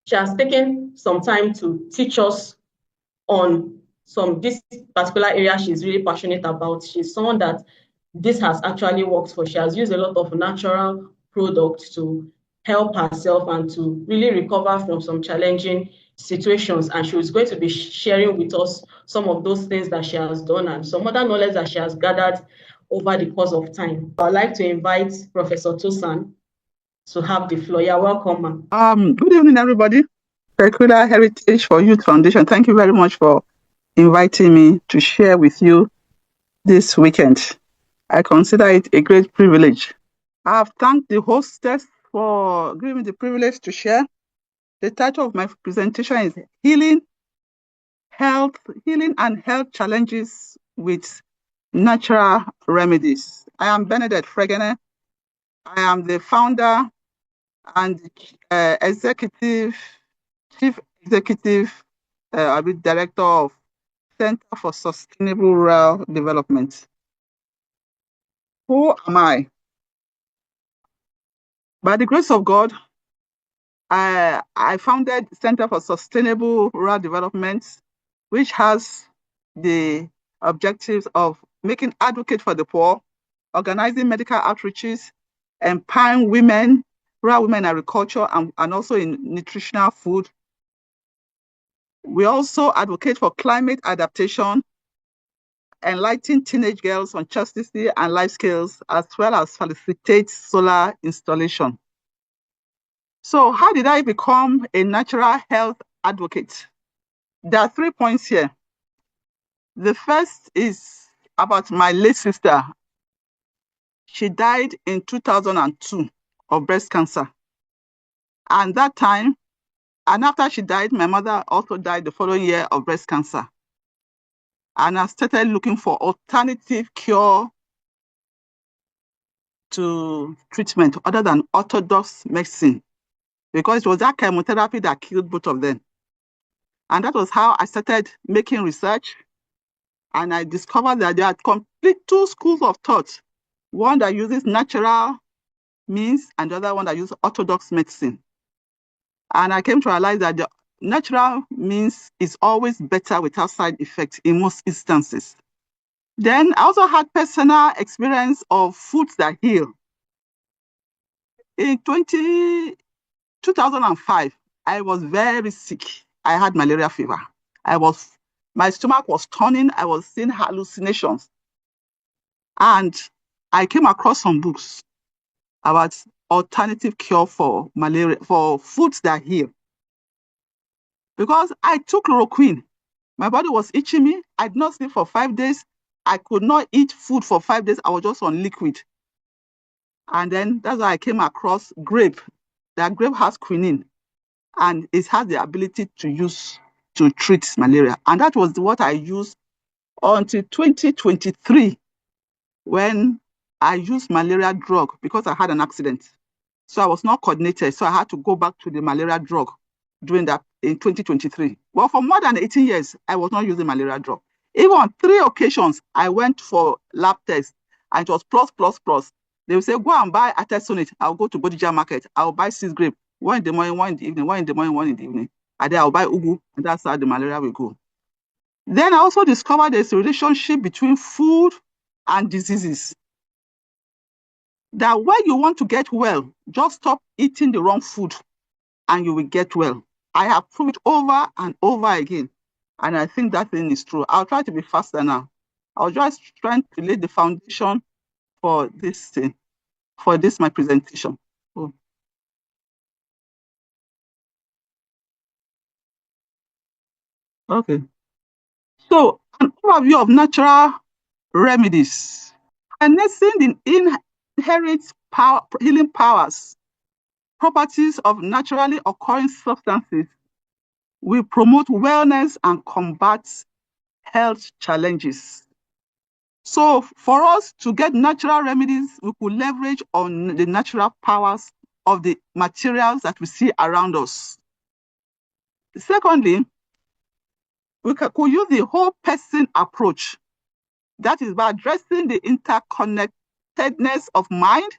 She has taken some time to teach us on this particular area she's really passionate about. She's someone that this has actually worked for. She has used a lot of natural products to help herself and to really recover from some challenging situations. And she was going to be sharing with us some of those things that she has done and some other knowledge that she has gathered over the course of time. I'd like to invite Professor Tosan to have the floor. You're welcome, ma'am. Good evening, everybody. Peculiar Heritage for Youth Foundation. Thank you very much for inviting me to share with you this weekend. I consider it a great privilege. I've thanked the hostess for giving me the privilege to share. The title of my presentation is Healing and Health Challenges with Natural Remedies. I am Benedict Fregene. I am the founder and chief executive director of Center for Sustainable Rural Development. Who am I? By the grace of God, I founded Center for Sustainable Rural Development, which has the objectives of making advocate for the poor, organizing medical outreaches, empowering women, rural women in agriculture, and also in nutritional food. We also advocate for climate adaptation, enlighten teenage girls on chastity and life skills, as well as facilitate solar installation. So how did I become a natural health advocate? There are 3 points here. The first is about my late sister. She died in 2002 of breast cancer. And that time, and after she died, my mother also died the following year of breast cancer. And I started looking for alternative cure to treatment other than orthodox medicine, because it was that chemotherapy that killed both of them. And that was how I started making research. And I discovered that there are complete 2 schools of thought, one that uses natural means and the other one that uses orthodox medicine. And I came to realize that the natural means is always better without side effects in most instances. Then I also had personal experience of foods that heal. In 2005, I was very sick. I had malaria fever. My stomach was turning. I was seeing hallucinations. And I came across some books about alternative cure for malaria, for foods that heal. Because I took chloroquine. My body was itching me. I did not sleep for 5 days. I could not eat food for 5 days. I was just on liquid. And then that's why I came across grape. That grape has quinine, and it has the ability to treat malaria. And that was what I used until 2023, when I used malaria drug because I had an accident. So I was not coordinated. So I had to go back to the malaria drug during that in 2023. Well, for more than 18 years, I was not using malaria drug. Even on 3 occasions, I went for lab tests, and it was plus, plus, plus. They will say, go and buy artesunate. I'll go to Bodija market. I'll buy 6 grape, 1 in the morning, 1 in the evening, 1 in the morning, 1 in the evening. And then I'll buy ugu, and that's how the malaria will go. Then I also discovered there's a relationship between food and diseases. That when you want to get well, just stop eating the wrong food and you will get well. I have proved it over and over again. And I think that thing is true. I'll try to be faster now. I was just trying to lay the foundation for this thing, for this my presentation. Oh. Okay. So an overview of natural remedies. Harnessing the inherent healing powers, properties of naturally occurring substances will promote wellness and combat health challenges. So for us to get natural remedies, we could leverage on the natural powers of the materials that we see around us. Secondly, we could use the whole person approach. That is by addressing the interconnectedness of mind,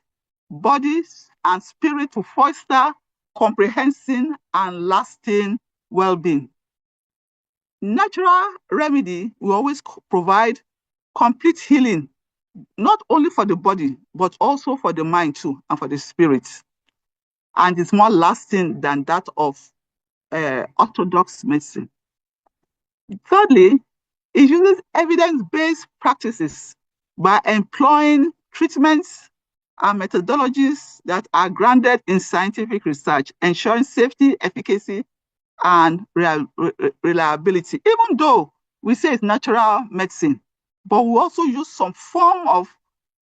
body, and spirit to foster comprehensive and lasting well-being. Natural remedy will always provide complete healing, not only for the body, but also for the mind too, and for the spirit. And it's more lasting than that of orthodox medicine. Thirdly, it uses evidence-based practices by employing treatments and methodologies that are grounded in scientific research, ensuring safety, efficacy, and reliability. Even though we say it's natural medicine, but we also use some form of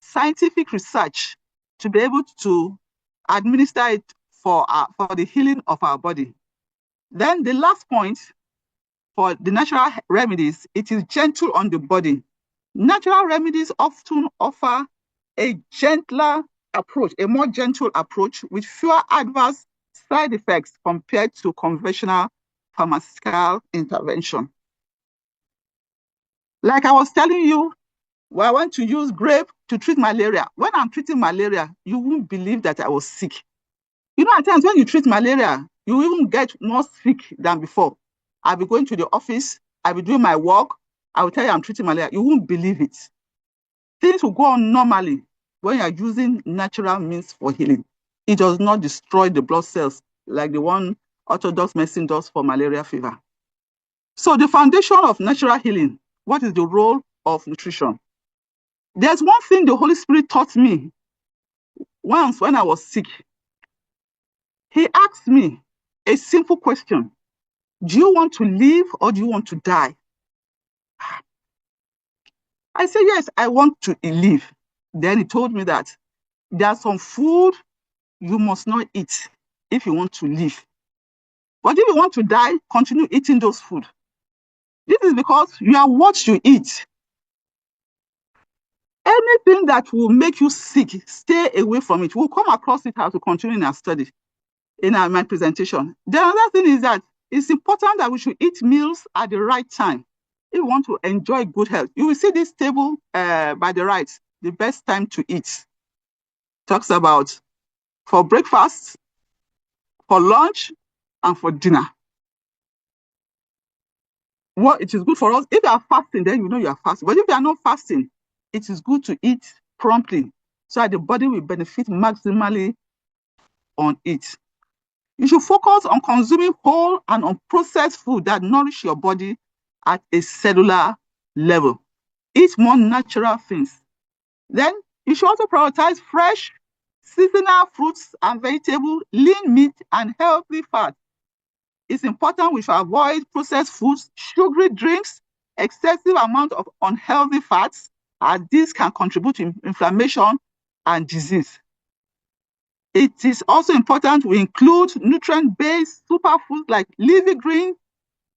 scientific research to be able to administer it for the healing of our body. Then the last point, for the natural remedies, it is gentle on the body. Natural remedies often offer a gentler approach, a more gentle approach with fewer adverse side effects compared to conventional pharmaceutical intervention. Like I was telling you, I went to use grape to treat malaria. When I'm treating malaria, you won't believe that I was sick. You know, at times when you treat malaria, you even get more sick than before. I'll be going to the office, I'll be doing my work, I will tell you I'm treating malaria. You won't believe it. Things will go on normally when you're using natural means for healing. It does not destroy the blood cells like the one orthodox medicine does for malaria fever. So the foundation of natural healing, what is the role of nutrition? There's one thing the Holy Spirit taught me once when I was sick. He asked me a simple question. Do you want to live or do you want to die? I said, yes, I want to live. Then he told me that there's some food you must not eat if you want to live. But if you want to die, continue eating those food. This is because you are what you eat. Anything that will make you sick, stay away from it. We'll come across it as we continue in our study, in my presentation. The other thing is that it's important that we should eat meals at the right time if you want to enjoy good health. You will see this table by the right, the best time to eat. Talks about for breakfast, for lunch, and for dinner. What it is good for us, if you are fasting, then you know you are fasting. But if you are not fasting, it is good to eat promptly so that the body will benefit maximally on it. You should focus on consuming whole and unprocessed food that nourish your body at a cellular level. Eat more natural things. Then you should also prioritize fresh, seasonal fruits and vegetables, lean meat, and healthy fat. It's important we should avoid processed foods, sugary drinks, excessive amount of unhealthy fats, as this can contribute to inflammation and disease. It is also important we include nutrient-based superfoods like leafy green,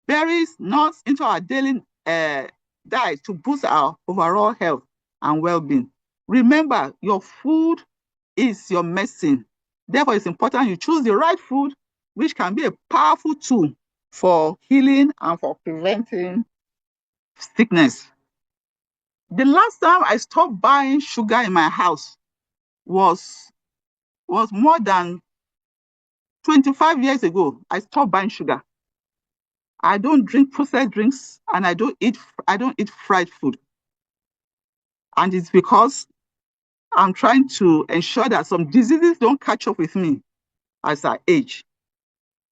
berries, nuts into our daily diet to boost our overall health and well-being. Remember, your food is your medicine. Therefore, it's important you choose the right food, which can be a powerful tool for healing and for preventing sickness. The last time I stopped buying sugar in my house was more than 25 years ago. I stopped buying sugar. I don't drink processed drinks and I don't eat fried food. And it's because I'm trying to ensure that some diseases don't catch up with me as I age.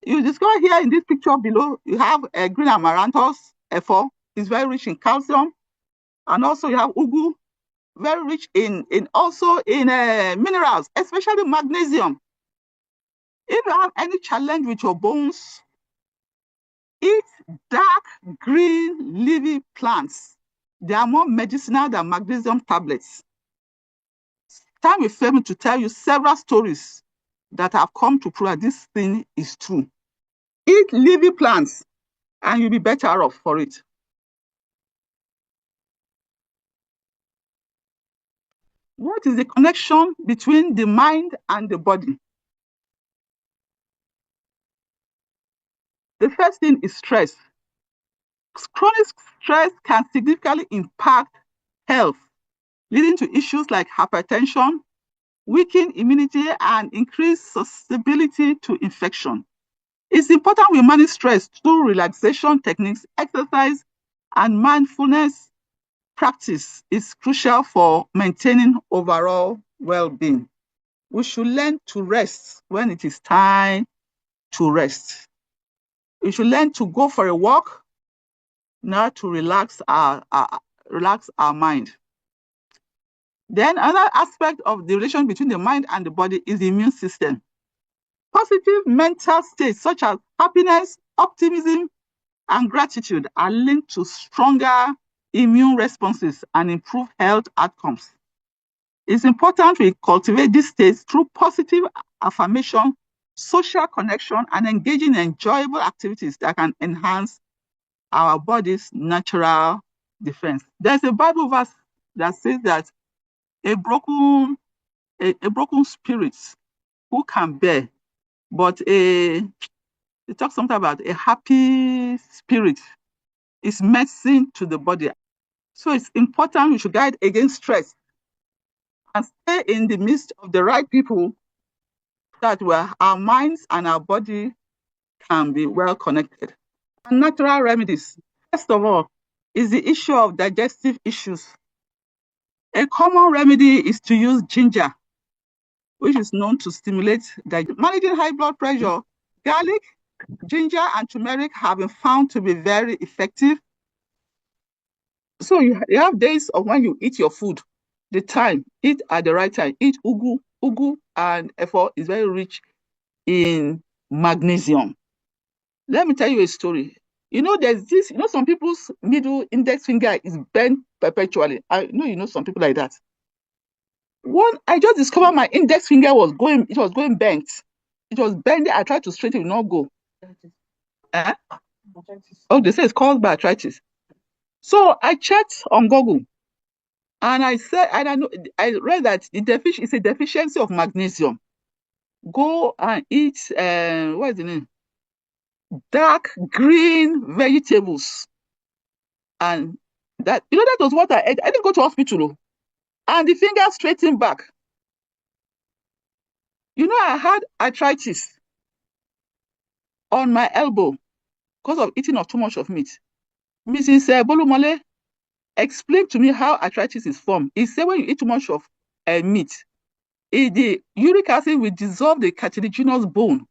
You discover here in this picture below, you have a green amaranthus, F4. It's very rich in calcium. And also you have ugu, very rich in minerals, especially magnesium. If you have any challenge with your bones, eat dark green leafy plants. They are more medicinal than magnesium tablets. Time will fail me to tell you several stories that have come to prove that this thing is true. Eat leafy plants and you'll be better off for it. What is the connection between the mind and the body? The first thing is stress. Chronic stress can significantly impact health, leading to issues like hypertension, weaken immunity, and increase susceptibility to infection. It's important we manage stress through relaxation techniques, exercise, and mindfulness practice is crucial for maintaining overall well-being. We should learn to rest when it is time to rest. We should learn to go for a walk now to relax our mind. Then another aspect of the relation between the mind and the body is the immune system. Positive mental states such as happiness, optimism, and gratitude are linked to stronger immune responses and improved health outcomes. It's important we cultivate these states through positive affirmation, social connection, and engaging in enjoyable activities that can enhance our body's natural defense. There's a Bible verse that says that a broken spirit who can bear, but it talks something about a happy spirit is medicine to the body. So it's important we should guide against stress and stay in the midst of the right people that where our minds and our body can be well connected. And natural remedies, first of all, is the issue of digestive issues. A common remedy is to use ginger, which is known to stimulate digestion. Managing high blood pressure, garlic, ginger, and turmeric have been found to be very effective. So you have days of when you eat your food, the time, eat at the right time. Eat ugu. Ugu and efo is very rich in magnesium. Let me tell you a story. There's this, some people's middle index finger is bent perpetually. I know, some people like that. I just discovered my index finger was going bent. It was bending. I tried to straighten it, will not go. Eh? Oh, they say it's caused by arthritis. So I checked on Google and I read that it's a deficiency of magnesium. Go and eat, what is the name? Dark green vegetables. And that was what I ate. I didn't go to hospital. And the finger straightened back. I had arthritis on my elbow because of eating too much of meat. Mrs. Bolumole explained to me how arthritis is formed. He said when you eat too much of meat, the uric acid will dissolve the cartilaginous bone,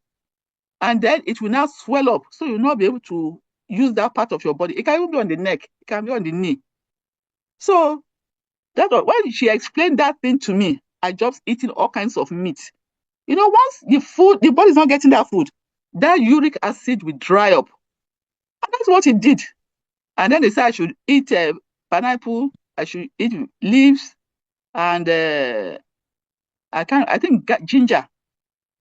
and then it will now swell up, so you'll not be able to use that part of your body. It can even be on the neck, it can be on the knee. So when she explained that thing to me, I just eating all kinds of meat. Once the body is not getting that food, that uric acid will dry up. And that's what it did. And then they said I should eat pineapple, I should eat leaves, and I think ginger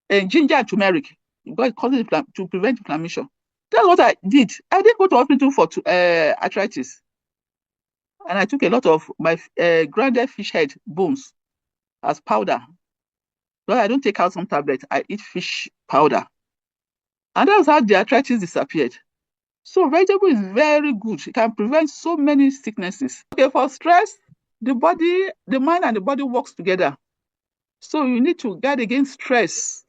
and turmeric, because it causes to prevent inflammation. That's what I did. I didn't go to hospital for arthritis. And I took a lot of my grounded fish head bones as powder. But I don't take out some tablets. I eat fish powder. And that's how the arthritis disappeared. So vegetable is very good. It can prevent so many sicknesses. Okay, for stress, the mind and the body works together. So you need to guard against stress.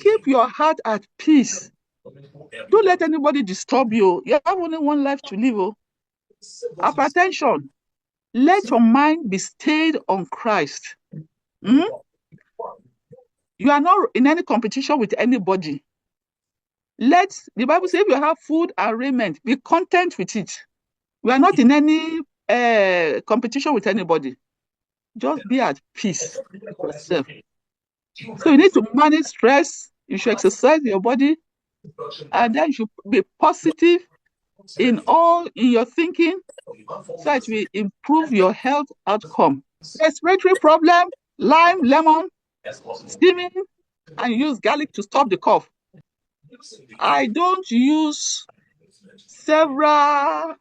Keep your heart at peace. Don't let anybody disturb you. You have only one life to live. Oh. Hypertension. Let your mind be stayed on Christ. You are not in any competition with anybody. The Bible says if you have food and raiment, be content with it. We are not in any competition with anybody. Just be at peace with yourself. So you need to manage stress. You should exercise your body, and then you should be positive in your thinking, so that will improve your health outcome. Respiratory problem, lime, lemon, steaming, and use garlic to stop the cough. I don't use several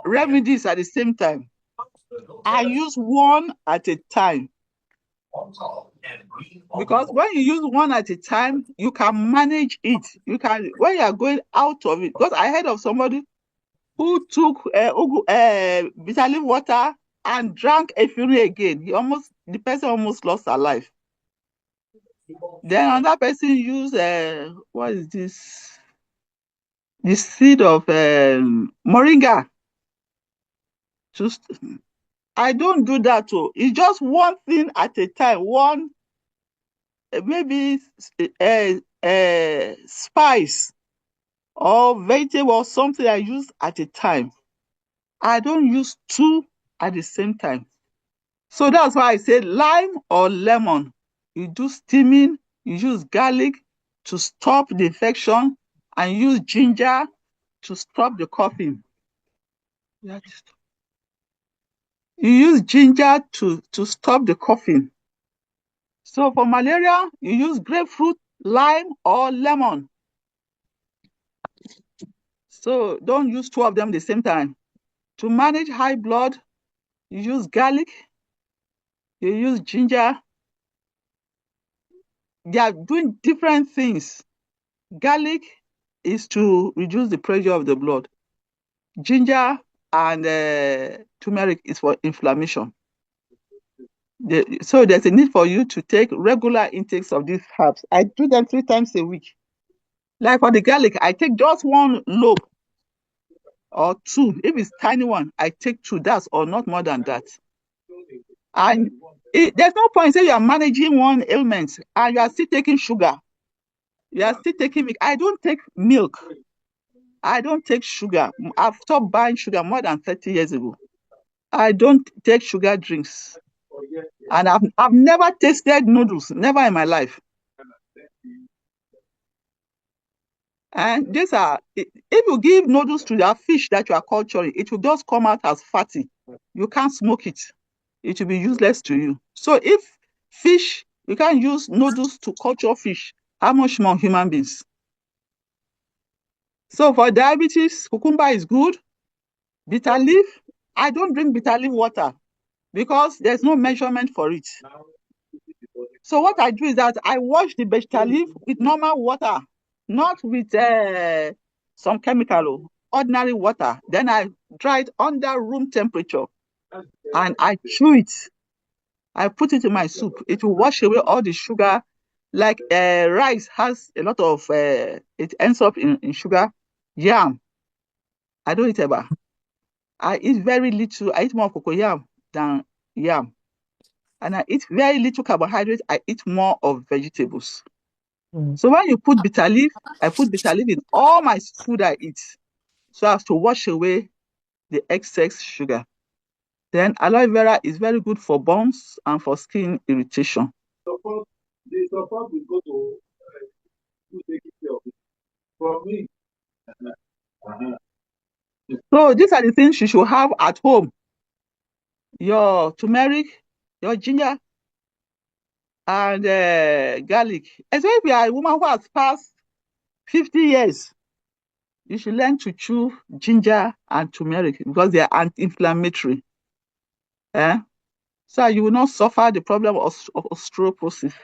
remedies at the same time. I use one at a time. Because when you use one at a time, you can manage it. When you are going out of it. Because I heard of somebody who took bitter leaf water and drank efirin again. The person almost lost her life. Then another person use what is this? The seed of moringa. Just I don't do that too. It's just one thing at a time. One maybe spice or vegetable or something I use at a time. I don't use two at the same time. So that's why I say lime or lemon. You do steaming, you use garlic to stop the infection, and use ginger to stop the coughing. Yeah. You use ginger to stop the coughing. So for malaria, you use grapefruit, lime, or lemon. So don't use two of them at the same time. To manage high blood, you use garlic, you use ginger. They are doing different things. Garlic is to reduce the pressure of the blood. Ginger and turmeric is for inflammation. So there's a need for you to take regular intakes of these herbs. I do them 3 times a week. Like for the garlic, I take just one lobe or two. If it's tiny one, I take two. That's or not more than that. And there's no point say you are managing one ailment and you are still taking sugar. You are still taking milk. I don't take milk. I don't take sugar. I've stopped buying sugar more than 30 years ago. I don't take sugar drinks. And I've never tasted noodles, never in my life. And these are, if you give noodles to that fish that you are culturing, it will just come out as fatty. You can't smoke it. It will be useless to you. So if fish, you can't use noodles to culture fish, how much more human beings? So for diabetes, cucumber is good. Bitter leaf, I don't drink bitter leaf water because there's no measurement for it. So what I do is that I wash the bitter leaf with normal water, not with some chemical, ordinary water. Then I dry it under room temperature and I chew it. I put it in my soup. It will wash away all the sugar. Like rice has a lot of, it ends up in sugar. Yam, I don't eat ever. I eat very little. I eat more cocoyam than yam. And I eat very little carbohydrate. I eat more of vegetables. Mm. So when you put bitter leaf, I put bitter leaf in all my food I eat. So as to wash away the excess sugar. Then aloe vera is very good for burns and for skin irritation. So these are the things you should have at home. Your turmeric, your ginger, and garlic. Especially if you are a woman who has passed 50 years, you should learn to chew ginger and turmeric because they are anti-inflammatory. Eh? So you will not suffer the problem of osteoporosis.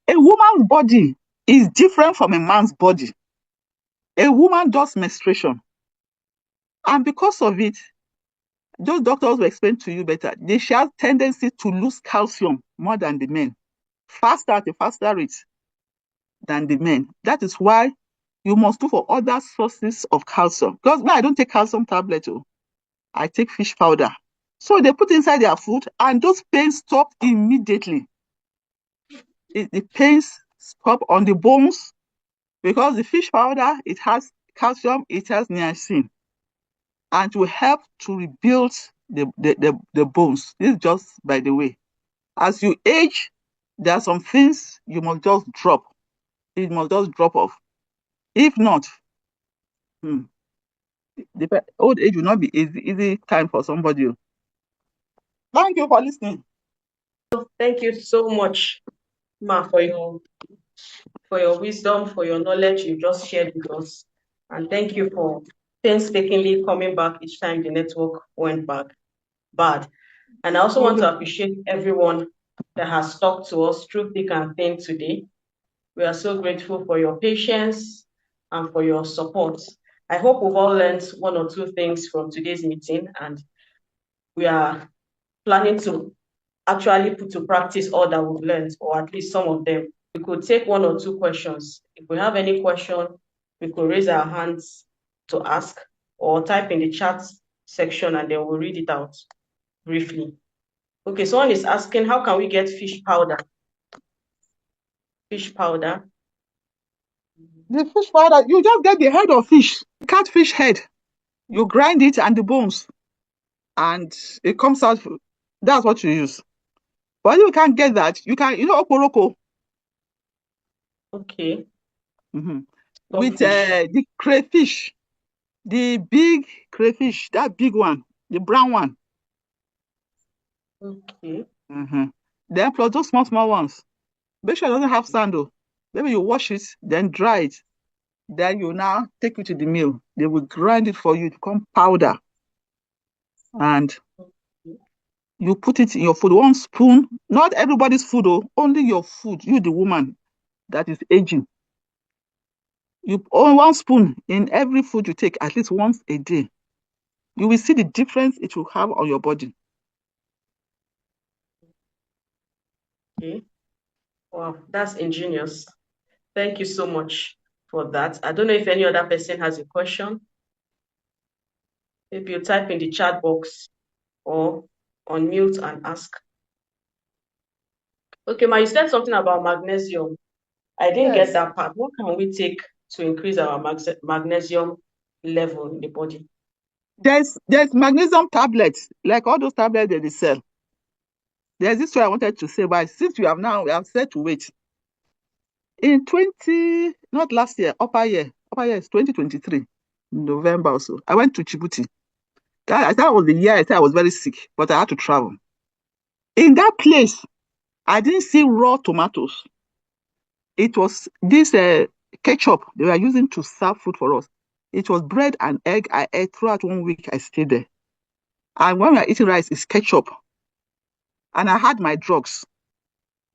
A woman's body is different from a man's body. A woman does menstruation. And because of it, those doctors will explain to you better. They have tendency to lose calcium more than the men, faster at a faster rate than the men. That is why you must look for other sources of calcium. Because I don't take calcium tablet, oh. I take fish powder. So they put inside their food and those pains stop immediately. The pains stop on the bones because the fish powder, it has calcium, it has niacin, and will help to rebuild the bones. This is just by the way. As you age, there are some things you must just drop. It must just drop off. If not, hmm, the old age will not be easy time for somebody. Thank you for listening. Thank you so much, Ma, for your wisdom, for your knowledge you just shared with us. And thank you for painstakingly coming back each time the network went bad. And I also want to appreciate everyone that has talked to us through thick and thin today. We are so grateful for your patience and for your support. I hope we've all learned one or two things from today's meeting, and we are planning to actually put to practice all that we've learned, or at least some of them. we could take one or two questions. If we have any question, we could raise our hands to ask or type in the chat section and then we'll read it out briefly. Okay, someone is asking, how can we get fish powder? Fish powder. The fish powder, you just get the head of fish, catfish head. You grind it and the bones, and it comes out. That's what you use. But you can't get that. You can, oporoko. Okay. With Stockfish. the crayfish, the big crayfish, that big one, the brown one. Okay. Then plus those small, small ones. Make sure it doesn't have sand though. Maybe you wash it, then dry it. Then you now take it to the mill. They will grind it for you to become powder. And you put it in your food. 1 spoon, not everybody's food, though, only your food, you, the woman that is aging. You own 1 spoon in every food you take at least once a day. You will see the difference it will have on your body. Okay. Wow, that's ingenious. Thank you so much for that. I don't know if any other person has a question. Maybe you type in the chat box or unmute and ask. Okay, Ma, you said something about magnesium. I didn't get that part. What can we take to increase our magnesium level in the body? There's magnesium tablets, like all those tablets that they sell. There's this one I wanted to say, but since we have said to wait. In not last year, upper year is 2023, November or so. I went to Djibouti. That was the year I said I was very sick, but I had to travel. In that place, I didn't see raw tomatoes. It was this ketchup they were using to serve food for us. It was bread and egg I ate throughout 1 week I stayed there. And when we are eating rice, it's ketchup. And I had my drugs.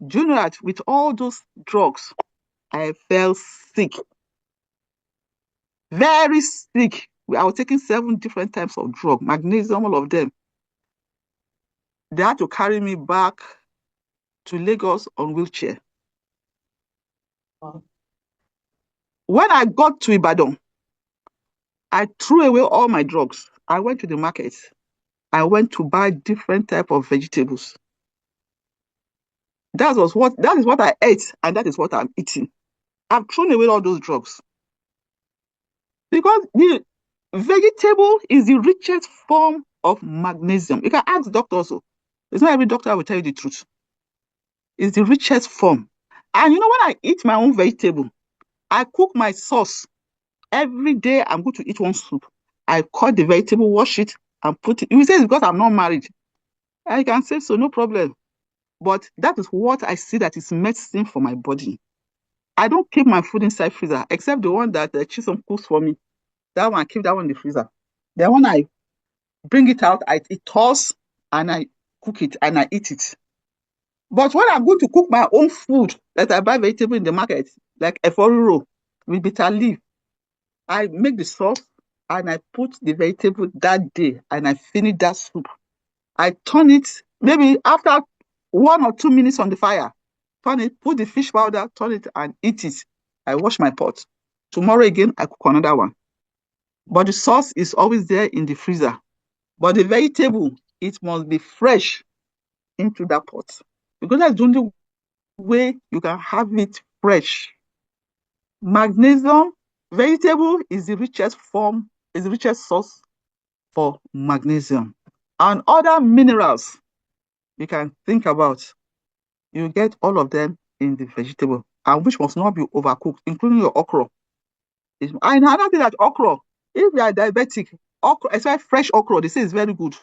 Do you know that with all those drugs, I felt sick. Very sick. I was taking 7 different types of drug, magnesium, all of them. They had to carry me back to Lagos on wheelchair. Wow. When I got to Ibadan, I threw away all my drugs. I went to the market. I went to buy different type of vegetables. That is what I ate, and that is what I'm eating. I've thrown away all those drugs. Because the vegetable is the richest form of magnesium. You can ask doctors also. It's not every doctor will tell you the truth. It's the richest form. And when I eat my own vegetable, I cook my sauce. Every day I'm going to eat one soup. I cut the vegetable, wash it, and put it. You say it's because I'm not married. I can say so, no problem. But that is what I see that is medicine for my body. I don't keep my food inside freezer, except the one that Chisom cooks for me. That one, I keep that one in the freezer. The one I bring it out, it thaws, and I cook it, and I eat it. But when I'm going to cook my own food, that I buy vegetable in the market, like efforiro with bitter leaf, I make the sauce, and I put the vegetable that day, and I finish that soup. I turn it, maybe after 1 or 2 minutes on the fire, turn it, put the fish powder, turn it, and eat it. I wash my pot. Tomorrow again, I cook another one. But the sauce is always there in the freezer. But the vegetable, it must be fresh into that pot. Because that's the only way you can have it fresh. Magnesium, vegetable is the richest source for magnesium. And other minerals you can think about, you get all of them in the vegetable, and which must not be overcooked, including your okra. And another thing that okra, if you are diabetic, okra, especially fresh okra, they say it's very good.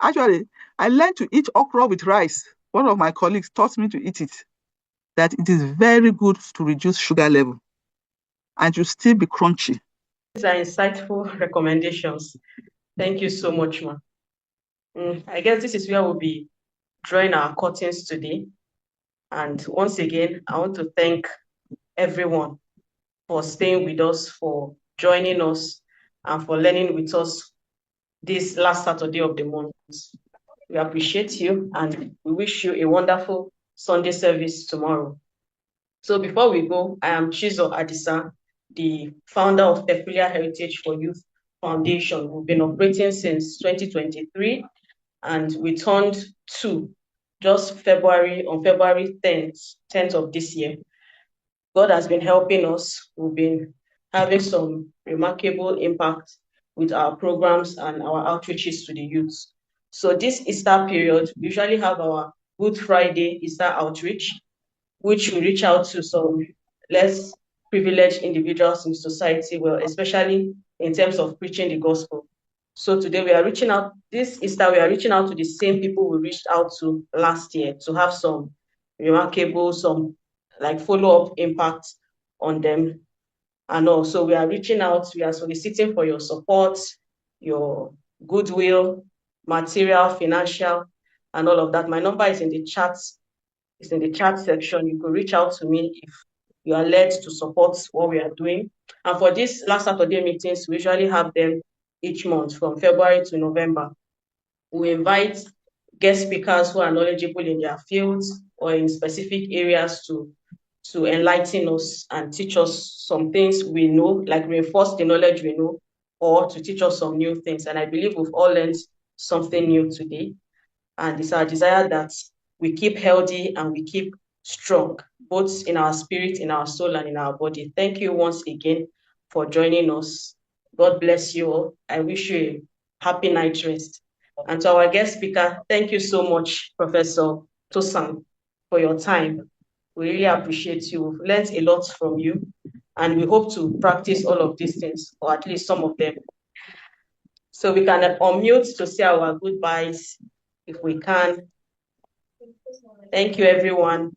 Actually, I learned to eat okra with rice. One of my colleagues taught me to eat it, that it is very good to reduce sugar level and to still be crunchy. These are insightful recommendations. Thank you so much, Ma. I guess this is where we'll be drawing our curtains today. And once again, I want to thank everyone for staying with us, for joining us, and for learning with us this last Saturday of the month. We appreciate you and we wish you a wonderful Sunday service tomorrow. So before we go, I am Chizo Adisa, the founder of Peculiar Heritage for Youth Foundation. We've been operating since 2023, and we turned two just on February 10th of this year. God has been helping us. We've been having some remarkable impact with our programs and our outreaches to the youth. So this Easter period, we usually have our Good Friday Easter outreach, which we reach out to some less privileged individuals in society, well, especially in terms of preaching the gospel. So today we are reaching out, this Easter, we are reaching out to the same people we reached out to last year to have some remarkable, some like follow-up impact on them. And also we are reaching out, we are soliciting for your support, your goodwill, material, financial, and all of that. My number is in the chat. It's in the chat section. You could reach out to me if you are led to support what we are doing. And for these last Saturday meetings, we usually have them each month from February to November. We invite guest speakers who are knowledgeable in their fields or in specific areas to enlighten us and teach us some things we know, like reinforce the knowledge we know, or to teach us some new things. And I believe we've all learned something new today. And it's our desire that we keep healthy and we keep strong, both in our spirit, in our soul, and in our body. Thank you once again for joining us. God bless you all. I wish you a happy night rest. And to our guest speaker, thank you so much, Professor Tosan, for your time. We really appreciate you. We've learned a lot from you, and we hope to practice all of these things, or at least some of them. So we can unmute to say our goodbyes if we can. Thank you, everyone.